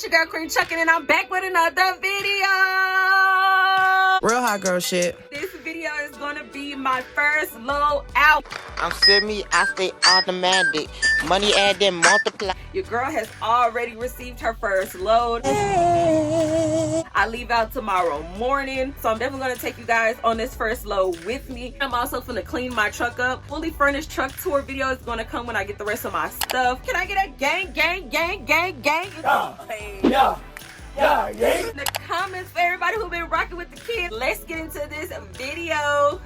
It's your girl Queen Chuckin' and I'm back with another video. Real hot girl shit. This video is gonna be my first load out. I'm semi, I stay automatic. Money add then multiply. Your girl has already received her first load. I leave out tomorrow morning, so I'm definitely gonna take you guys on this first load with me. I'm also gonna clean my truck up. Fully furnished truck tour video is gonna come when I get the rest of my stuff. Can I get a gang, gang, gang, gang, gang? Yeah. In the comments for everybody who's been rocking with the kids. Let's get into this video.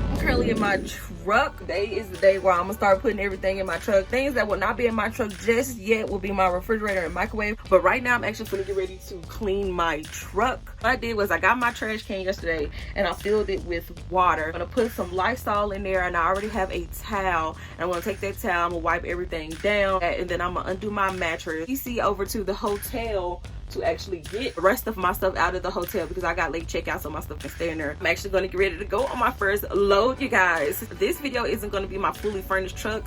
I'm currently in my truck. Today is the day where I'm gonna start putting everything in my truck. Things that will not be in my truck just yet will be my refrigerator and microwave, but right now I'm actually gonna get ready to clean my truck. What I did was I got my trash can yesterday and I filled it with water. I'm gonna put some Lysol in there, and I already have a towel, and I'm gonna take that towel, I'm gonna wipe everything down, and then I'm gonna undo my mattress, PC over to the hotel to actually get the rest of my stuff out of the hotel because I got late checkout, so my stuff can stay in there. I'm actually going to get ready to go on my first load, you guys. This video isn't going to be my fully furnished truck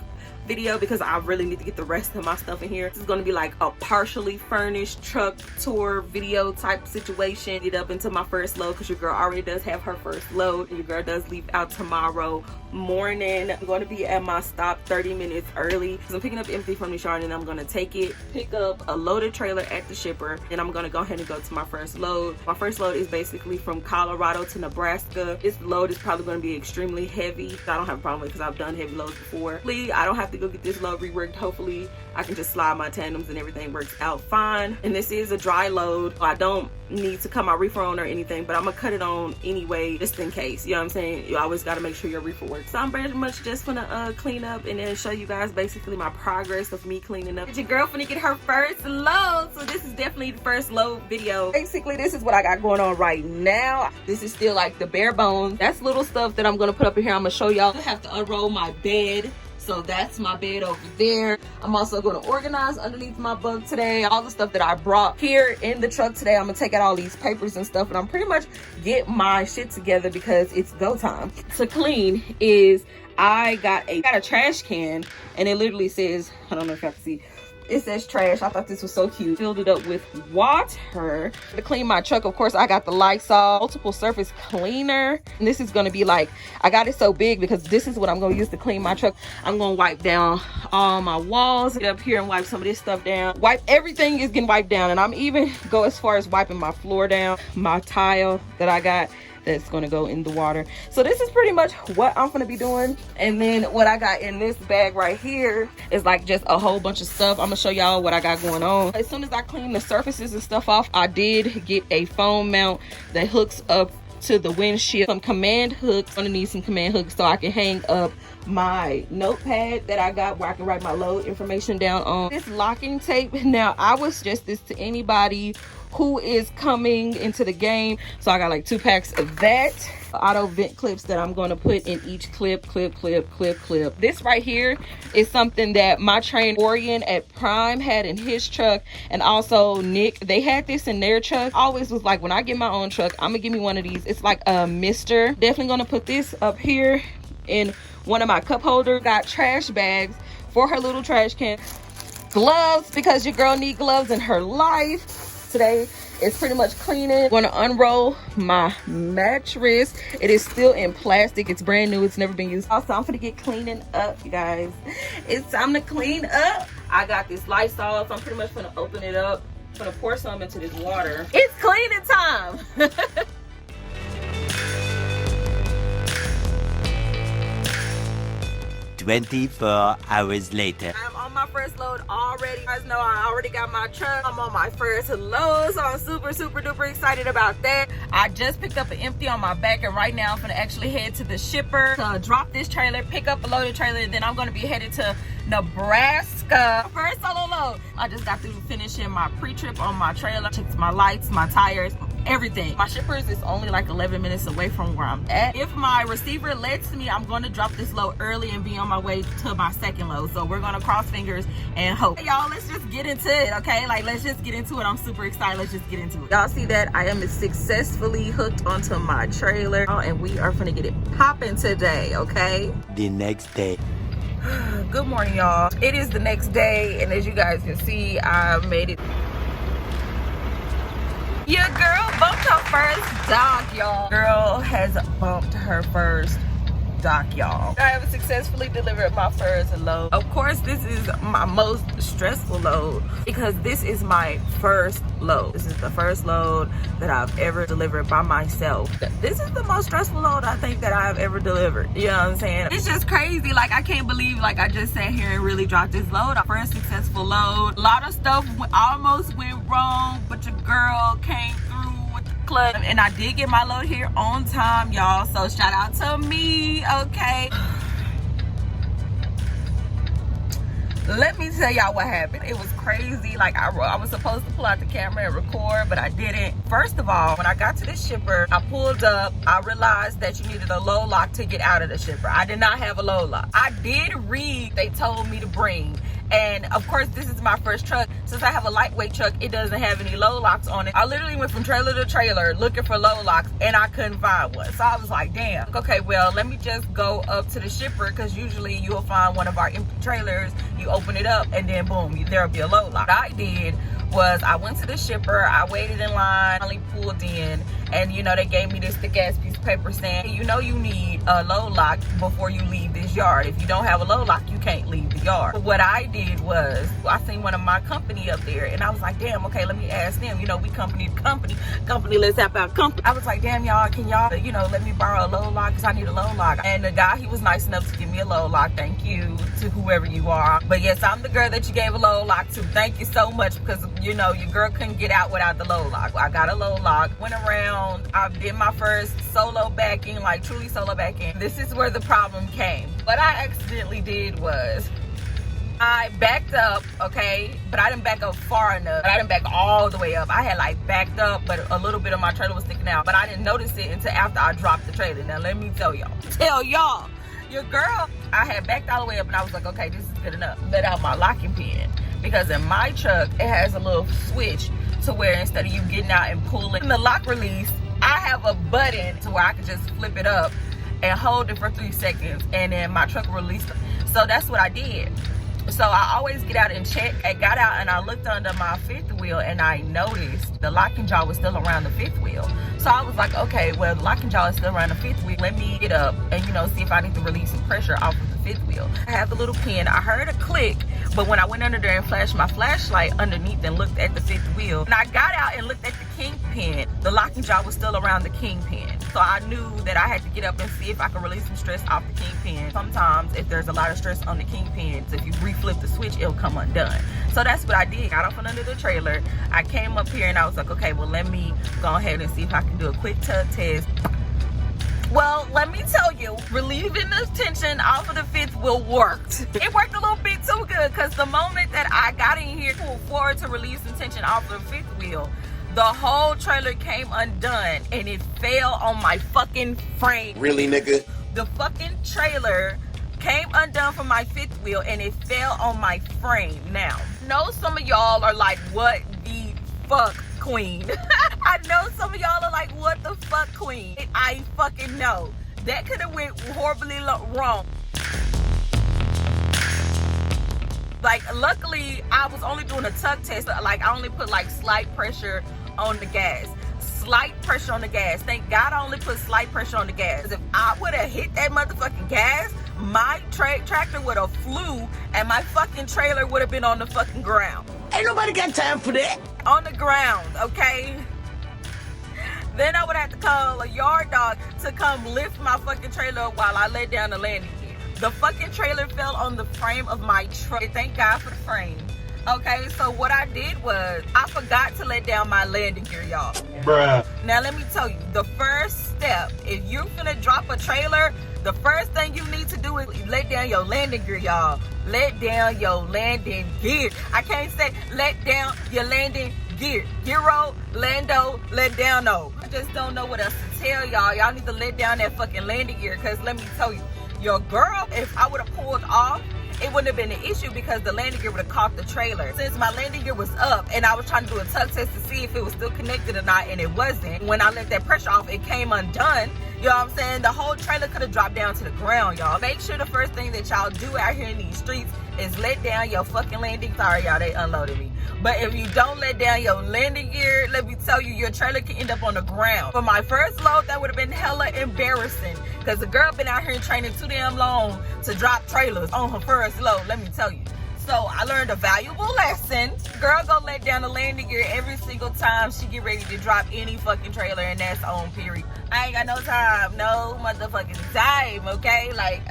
video because I really need to get the rest of my stuff in here. This is going to be like a partially furnished truck tour video type situation. Get up into my first load because your girl already does have her first load, and your girl does leave out tomorrow morning. I'm going to be at my stop 30 minutes early because I'm picking up empty from the yard, and I'm going to take it, pick up a loaded trailer at the shipper, and I'm going to go ahead and go to my first load. My first load is basically from Colorado to Nebraska. This load is probably going to be extremely heavy. I don't have a problem with it because I've done heavy loads before. Please, I don't have to go get this load reworked. Hopefully I can just slide my tandems and everything works out fine. And this is a dry load. I don't need to cut my reefer on or anything, but I'm gonna cut it on anyway just in case. You know what I'm saying? You always got to make sure your reefer works. So I'm very much just gonna clean up and then show you guys basically my progress of me cleaning up. Your girl finna get her first load, so this is definitely the first load video. Basically this is what I got going on right now. This is still like the bare bones. That's little stuff that I'm gonna put up in here. I'm gonna show y'all. I have to unroll my bed. So that's my bed over there. I'm also going to organize underneath my bunk today. All the stuff that I brought here in the truck today, I'm going to take out all these papers and stuff, and I'm pretty much get my shit together because it's go time. To clean is I got a trash can, and it literally says, I don't know if y'all can see, it says trash. I thought this was so cute. Filled it up with water to clean my truck. Of course, I got the Lysol multiple surface cleaner. And this is going to be like, I got it so big because this is what I'm going to use to clean my truck. I'm going to wipe down all my walls. Get up here and wipe some of this stuff down. Wipe everything is getting wiped down. And I'm even go as far as wiping my floor down, my tile that I got that's going to go in the water. So this is pretty much what I'm going to be doing. And then what I got in this bag right here is like just a whole bunch of stuff. I'm going to show y'all what I got going on. As soon as I clean the surfaces and stuff off, I did get a phone mount that hooks up to the windshield. Some command hooks. I'm going to need some command hooks so I can hang up my notepad that I got where I can write my load information down on. This locking tape. Now, I would suggest this to anybody who is coming into the game. So I got like 2 packs of that. Auto vent clips that I'm going to put in each clip. This right here is something that my trainer Orion at Prime had in his truck, and also Nick, they had this in their truck. Always was like, when I get my own truck, I'm gonna give me one of these. It's like a mister. Definitely gonna put this up here in one of my cup holders. Got trash bags for her little trash can. Gloves, because your girl need gloves in her life. Today is pretty much cleaning. I'm gonna unroll my mattress. It is still in plastic. It's brand new. It's never been used. Also, I'm gonna get cleaning up, you guys. It's time to clean up. I got this Lysol, so I'm pretty much gonna open it up. I'm gonna pour some into this water. It's cleaning time. 24 hours later. I'm on my first load already. You guys know I already got my truck. I'm on my first load, so I'm super duper excited about that. I just picked up an empty on my back, and right now I'm gonna actually head to the shipper to drop this trailer, pick up a loaded trailer, and then I'm gonna be headed to Nebraska. First solo load. I just got through finishing my pre-trip on my trailer. Checked my lights, my tires, everything. My shippers is only like 11 minutes away from where I'm at. If my receiver lets me, I'm going to drop this load early and be on my way to my second load. So we're going to cross fingers and hope. Hey, y'all, let's just get into it, okay? Like, let's just get into it. I'm super excited. Let's just get into it. Y'all see that I am successfully hooked onto my trailer, and we are gonna get it popping today, okay? The next day. Good morning, y'all. It is the next day, and as you guys can see, I made it. Your girl bumped her first dock, y'all. Girl has bumped her first dock, y'all. I have successfully delivered my first load. Of course, this is my most stressful load because this is my first load. This is the first load that I've ever delivered by myself. This is the most stressful load I think that I've ever delivered. You know what I'm saying? It's just crazy. Like, I can't believe like I just sat here and really dropped this load. Our first successful load. A lot of stuff almost went wrong, but your girl came through with the clutch, and I did get my load here on time, y'all. So shout out to me, okay? Let me tell y'all what happened. It was crazy. Like, I was supposed to pull out the camera and record, but I didn't. First of all, when I got to the shipper, I pulled up. I realized that you needed a load lock to get out of the shipper. I did not have a load lock. I did read they told me to bring. And of course, this is my first truck. Since I have a lightweight truck, it doesn't have any load locks on it. I literally went from trailer to trailer looking for load locks, and I couldn't find one. So I was like, damn. Okay, well, let me just go up to the shipper, because usually you'll find one of our empty trailers, you open it up, and then boom, there'll be a load lock. What I did was I went to the shipper, I waited in line, finally pulled in, and you know, they gave me this thick ass piece of paper saying, you know, you need a load lock before you leave this yard. If you don't have a load lock, you can't leave the yard. But what I did was, I seen one of my company up there, and I was like, damn, okay, let me ask them. You know, we company to company, let's have our company. I was like, damn, y'all, can y'all, you know, let me borrow a load lock, because I need a load lock. And the guy, he was nice enough to give me a load lock. Thank you to whoever you are. But yes, I'm the girl that you gave a load lock to. Thank you so much, because you know, your girl couldn't get out without the load lock. I got a load lock, went around, I did my first solo backing, like truly solo backing. This is where the problem came. What I accidentally did was, I backed up, okay, but I didn't back up far enough. I didn't back all the way up. I had like backed up, but a little bit of my trailer was sticking out. But I didn't notice it until after I dropped the trailer. Now let me tell y'all, your girl, I had backed all the way up, and I was like, okay, this is good enough. Let out my locking pin. Because in my truck, it has a little switch to where instead of you getting out and pulling the lock release, I have a button to where I can just flip it up and hold it for 3 seconds, and then my truck will release it. So that's what I did. So I always get out and check. I got out and I looked under my fifth wheel, and I noticed the locking jaw was still around the fifth wheel. So I was like, okay, well, the locking jaw is still around the fifth wheel. Let me get up and, you know, see if I need to release some pressure off of the fifth wheel. I have the little pin. I heard a click, but when I went under there and flashed my flashlight underneath and looked at the fifth wheel, and I got out and looked at the kingpin, the locking jaw was still around the kingpin. So I knew that I had to get up and see if I could release some stress off the kingpin. Sometimes if there's a lot of stress on the kingpin, if you reflip the switch, it'll come undone. So that's what I did. Got off from under the trailer. I came up here and I was like, okay, well, let me go ahead and see if I can do a quick tug test. Well, let me tell you, relieving the tension off of the fifth wheel worked. It worked a little bit too good, because the moment that I got in here, pulled forward to release the tension off of the fifth wheel, the whole trailer came undone and it fell on my fucking frame. Really, nigga? The fucking trailer came undone from my fifth wheel and it fell on my frame. Now, I know some of y'all are like, what the fuck, queen? I know some of y'all are like, what the fuck, queen? I fucking know. That could have went horribly wrong. Like, luckily, I was only doing a tug test. Like, I only put like slight pressure on the gas. Slight pressure on the gas. Thank God I only put slight pressure on the gas. If I would have hit that motherfucking gas, my tractor would have flew and my fucking trailer would have been on the fucking ground. Ain't nobody got time for that. On the ground, okay? Then I would have to call a yard dog to come lift my fucking trailer up while I let down the landing gear. The fucking trailer fell on the frame of my truck. Thank God for the frame. Okay, so what I did was, I forgot to let down my landing gear, y'all. Bruh. Now let me tell you, the first step, if you're finna drop a trailer, the first thing you need to do is let down your landing gear, y'all. Let down your landing gear. I can't say let down your landing gear. Giro, lando, let down, no. I just don't know what else to tell y'all. Y'all need to let down that fucking landing gear, because let me tell you, your girl, if I would have pulled off, it wouldn't have been an issue because the landing gear would have caught the trailer. Since my landing gear was up and I was trying to do a tug test to see if it was still connected or not, and it wasn't, when I let that pressure off, it came undone. You know what I'm saying? The whole trailer could have dropped down to the ground, y'all. Make sure the first thing that y'all do out here in these streets is let down your fucking landing. Sorry, y'all, they unloaded me. But if you don't let down your landing gear, let me tell you, your trailer can end up on the ground. For my first load, that would have been hella embarrassing, because the girl been out here training too damn long to drop trailers on her first load, let me tell you. So I learned a valuable lesson. Girl go let down the landing gear every single time she get ready to drop any fucking trailer, and that's on period. I ain't got no time, no motherfucking time, okay? Like,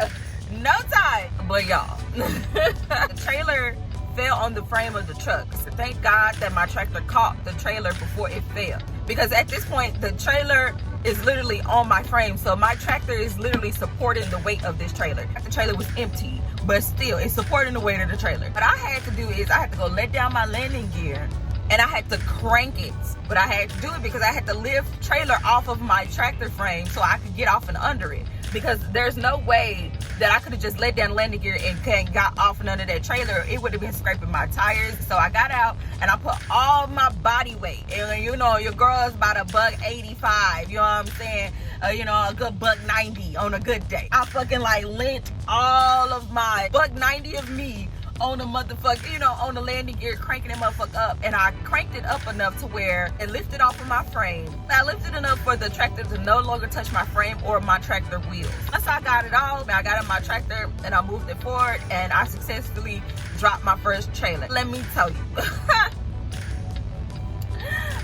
no time. But y'all, the trailer fell on the frame of the truck. So thank God that my tractor caught the trailer before it fell. Because at this point, the trailer is literally on my frame. So my tractor is literally supporting the weight of this trailer. The trailer was empty, but still, it's supporting the weight of the trailer. What I had to do is I had to go let down my landing gear, and I had to crank it. But I had to do it because I had to lift trailer off of my tractor frame so I could get off and under it. Because there's no way that I could have just let down landing gear and got off and under that trailer. It would have been scraping my tires. So I got out and I put all my body weight. And you know, your girl's about $185. You know what I'm saying? You know, a good $190 on a good day. I fucking like lent all of my $190 of me on the motherfucker, you know, on the landing gear, cranking that motherfucker up. And I cranked it up enough to where it lifted off of my frame. I lifted enough for the tractor to no longer touch my frame or my tractor wheels. Once I got it all, I got in my tractor and I moved it forward, and I successfully dropped my first trailer. Let me tell you.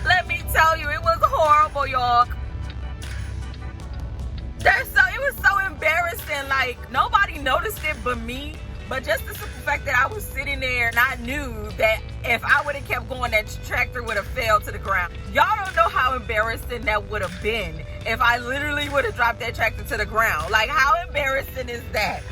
Let me tell you, it was horrible, y'all. It was so embarrassing. Like, nobody noticed it but me. But just the simple fact that I was sitting there and I knew that if I would have kept going, that tractor would have fell to the ground. Y'all don't know how embarrassing that would have been if I literally would have dropped that tractor to the ground. Like, how embarrassing is that?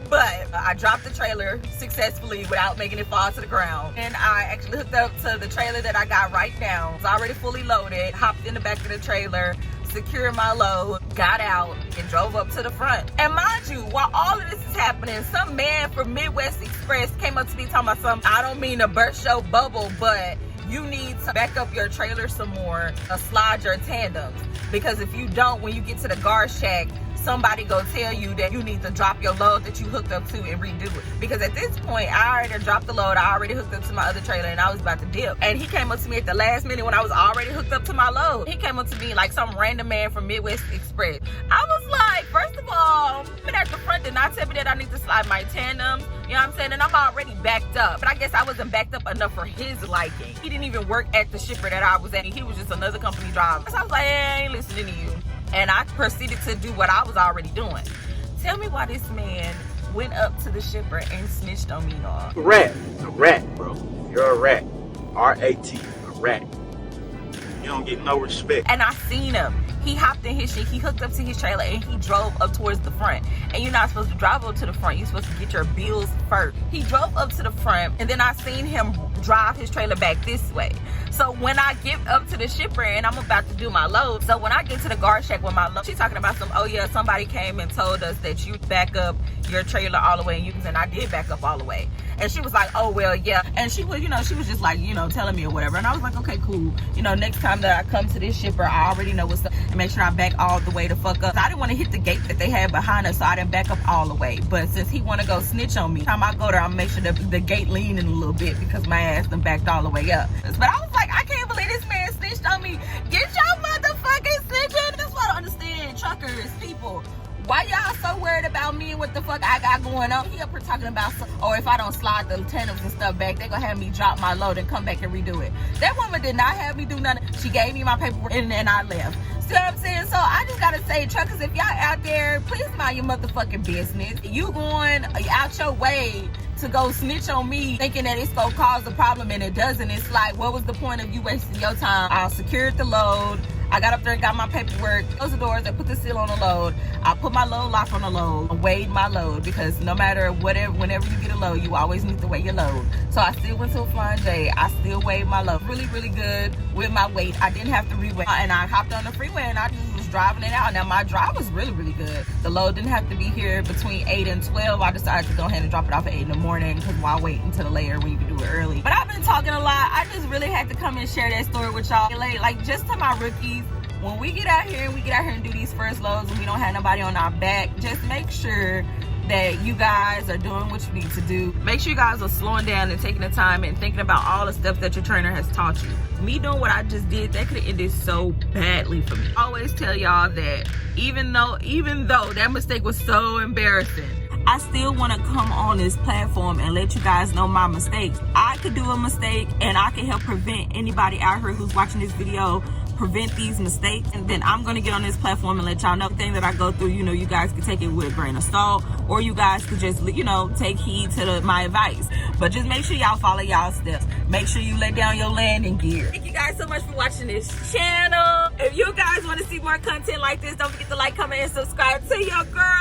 But I dropped the trailer successfully without making it fall to the ground. And I actually hooked up to the trailer that I got right now. It's already fully loaded, hopped in the back of the trailer, secured my load, got out, and drove up to the front. And mind you, while all of this is happening, some man from Midwest Express came up to me talking about something. I don't mean to burst your bubble, but you need to back up your trailer some more, slide your tandems. Because if you don't, when you get to the guard shack, somebody go tell you that you need to drop your load that you hooked up to and redo it. Because at this point, I already dropped the load. I already hooked up to my other trailer and I was about to dip. And he came up to me at the last minute when I was already hooked up to my load. He came up to me like some random man from Midwest Express. I was like, first of all, man at the front did not tell me that I need to slide my tandem. You know what I'm saying? And I'm already backed up. But I guess I wasn't backed up enough for his liking. He didn't even work at the shipper that I was at. He was just another company driver. So I was like, I ain't listening to you. And I proceeded to do what I was already doing. Tell me why this man went up to the shipper and snitched on me, y'all. A rat, bro. You're a rat. R-A-T, a rat. You don't get no respect. And I seen him. He hopped in his shit, he hooked up to his trailer, and he drove up towards the front. And you're not supposed to drive up to the front. You're supposed to get your bills first. He drove up to the front, and then I seen him drive his trailer back this way. So when I get up to the shipper and I'm about to do my load, so when I get to the guard shack with my load, she's talking about oh yeah, somebody came and told us that you back up your trailer all the way, and I did back up all the way. And she was like, oh well, yeah. And she was, she was just like, telling me or whatever. And I was like, okay, cool. Next time that I come to this shipper, I already know what's up, and make sure I back all the way the fuck up. I didn't want to hit the gate that they had behind us, so I didn't back up all the way. But since he want to go snitch on me, time I go there, I'll make sure that the gate leaning a little bit because my ass done backed all the way up. But I was like, I can't believe this man snitched on me. Get your motherfucking snitching. That's what I don't understand, truckers, people. Why y'all so worried about me and what the fuck I got going on? He up here talking about, if I don't slide the tandems and stuff back, they gonna have me drop my load and come back and redo it. That woman did not have me do nothing. She gave me my paperwork and then I left. See what I'm saying? So I just gotta say, truckers, if y'all out there, please mind your motherfucking business. You going out your way to go snitch on me thinking that it's gonna cause a problem, and it doesn't. It's like, what was the point of you wasting your time? I secured the load, I got up there and got my paperwork, closed the doors, I put the seal on the load. I put my load lock on the load, I weighed my load, because no matter whenever you get a load, you always need to weigh your load. So I still went to a Flying J. I still weighed my load. Really, really good with my weight. I didn't have to reweigh. And I hopped on the freeway and I just was driving it out. Now my drive was really, really good. The load didn't have to be here between 8 and 12. I decided to go ahead and drop it off at 8 in the morning, because why wait until later when you can do it early? But I've been talking a lot. I just really had to come and share that story with y'all. Like, just to my rookies, when we get out here and do these first loads and we don't have nobody on our back, just make sure that you guys are doing what you need to do. Make sure you guys are slowing down and taking the time and thinking about all the stuff that your trainer has taught you. Me doing what I just did, that could have ended so badly for me. I always tell y'all that even though that mistake was so embarrassing, I still want to come on this platform and let you guys know my mistakes. I could do a mistake and I can help prevent anybody out here who's watching this video prevent these mistakes, and then I'm gonna get on this platform and let y'all know the thing that I go through. You know, you guys could take it with a grain of salt, or you guys could just, you know, take heed to my advice. But just make sure y'all follow y'all steps. Make sure you let down your landing gear. Thank you guys so much for watching this channel. If you guys want to see more content like this, don't forget to like, comment, and subscribe to your girl.